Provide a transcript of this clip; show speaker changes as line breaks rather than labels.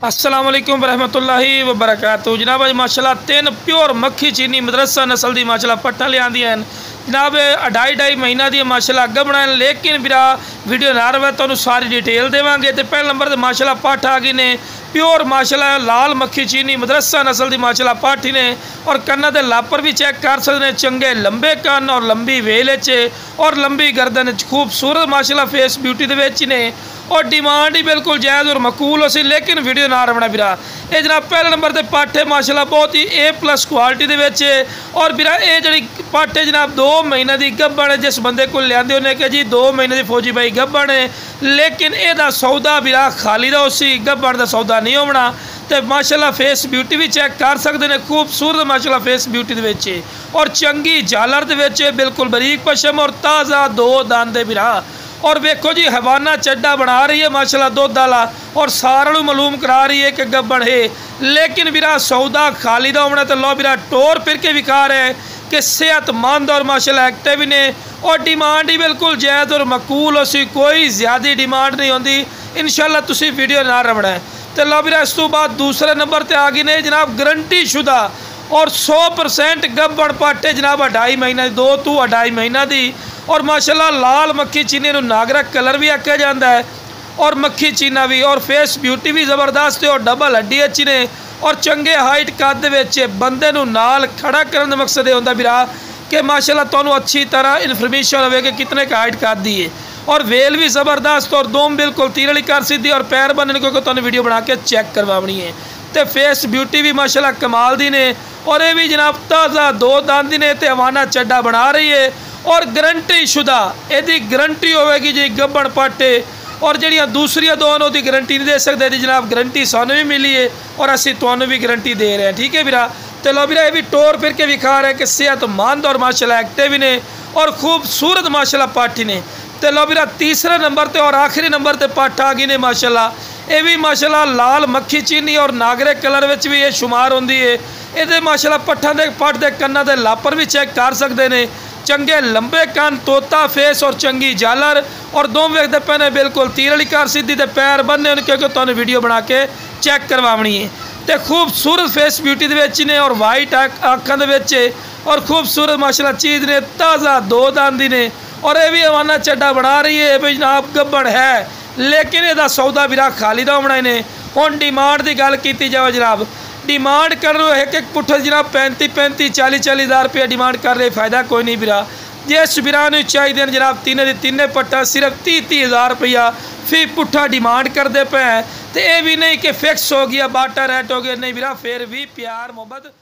अस्सलाम वालेकुम रहमतुल्लाहि व बरकातहू। जनाब अज माशाल्लाह 3 प्योर मक्खी चीनी मदरसा नस्ल की माशाल्लाह पट्ठा लिया जनाब 2.5 महीना दी माशाल्लाह गबना है। लेकिन बिरा वीडियो ना रहे तो सारी डिटेल देवांगे। तो पहले नंबर पर माशाल्लाह पट्ठ आ गई ने प्योर माशाल्लाह लाल मक्खी चीनी मदरसा नस्ल की माशाल्लाह पट्ठ ने और कन्ना के लापर भी चेक कर सकते हैं। चंगे लंबे कन और लंबी वेल और लंबी गर्दन खूबसूरत माशाल्लाह फेस ब्यूटी के ने और डिमांड ही बिल्कुल जायज़ और मकूल सी। लेकिन वीडियो ना रवना बिरा ये जनाब पहले नंबर पर पट्ठ है माशाल्लाह बहुत ही A+ क्वालिटी के और बिरा ये जी पट्ठ है जनाब 2 महीने की गब्बन है। जिस बंदे को लिया उन्हें कहा जी 2 महीने की फौजी भाई गब्बन है। लेकिन यदा सौदा बिरा खाली का उसी गब्बन का सौदा नहीं होना। तो माशाल्लाह फेस ब्यूटी भी चेक कर सकते हैं। खूबसूरत माशाल्लाह फेस ब्यूटी के और चंगी झालर के बिल्कुल बरीक पशम और ताज़ा 2 दांदे बिरा और वेखो जी हवाना चड्डा बना रही है माशाल्लाह दुध वाला और सारा मालूम करा रही है कि गब्बन है। लेकिन बिरा सौदा खाली का होना। तो लो बिरा टोर फिर के विखा रहे हैं कि सेहतमंद और माशाल्लाह एक्टिव ने और डिमांड ही बिल्कुल जायज़ और मकूल उसी कोई ज़्यादा डिमांड नहीं होती। इंशाल्लाह तुसी वीडियो ना रवना है। तो लो बिरा इस तो बाद दूसरे नंबर पर आ गई ने जनाब गारंटी शुदा और 100% गब्बन पट्ठ है जनाब 2.5 महीना 2 to 2.5 महीना की और माशाल्लाह लाल मक्खी चीनी नागरा कलर भी आख्या जाता है और मक्खी चीना भी और फेस ब्यूटी भी ज़बरदस्त है और डबल हड्डी अच्छी ने और चंगे हाइट कद बंदे नाल खड़ा करने का मकसद ये होता बिरा कि माशाल्लाह तुहानू अच्छी तरह इन्फॉर्मेशन हो कि कितने का हाइट कद दी है और वेल भी ज़बरदस्त और दोम बिल्कुल तीर वाली कर सीधी और पैर बनने क्योंकि तुहानू वीडियो बना के चेक करवानी है। तो फेस ब्यूटी भी माशाल्लाह कमाल दी ने और ये भी जनाब ताज़ा 2 दांदी ने तो हवाना चड्डा बना रही है और गारंटी शुदा यदि गारंटी होगी जी गब्बन पट्ठ और जड़ियाँ दूसरिया दोनों की गारंटी नहीं दे सकते जी जनाब गारंटी सानू भी मिली है और असी तुहानू भी गारंटी दे रहे हैं। ठीक है बिरा। तो लो बिरा ये भी टोर फिर के विखा रहे हैं कि सेहतमंद और माशाल्लाह एक्टिव ने और खूबसूरत माशाल्लाह पट्ठ ने। तो लो बिरा तीसरे नंबर पर और आखिरी नंबर पर पट्ठ आ गई ने माशाल्लाह ये भी माशाल्लाह लाल मक्खी चीनी और नागरे कलर में भी ये शुमार होंगी है। ये माशाल्लाह पट्ठा के पट्ठ के कन्ना के लापर भी चेक कर सकते हैं। चंगे लंबे कान तोता फेस और चंगी झालर और दो वेखते पे बिल्कुल तीर वाली कर सीधी ते पैर बन्ने क्योंकि तुहानू वीडियो बना के चेक करवानी है। तो खूबसूरत फेस ब्यूटी के ने और वाइट अखां के और खूबसूरत माशाल्लाह चीज़ ने ताज़ा 2 दांदी ने और ये भी हवाना चड्डा बना रही है भी जनाब गब्बन है। लेकिन यदा सौदा बिरा खाली का होना इन्हें हुण डिमांड की गल की जाए जनाब डिमांड कर रहे एक पुट्ठा जनाब 35 40 हज़ार रुपया डिमांड कर रहे फ़ायदा कोई नहीं बिरा। जिस बिरा चाहिए जनाब तीने पट्ठा सिर्फ 30 हज़ार रुपया फी पुट्ठा डिमांड करते पे हैं। तो ये भी नहीं कि फिक्स हो गया बाटा रेट हो गया नहीं बिरा फिर भी प्यार मोहब्बत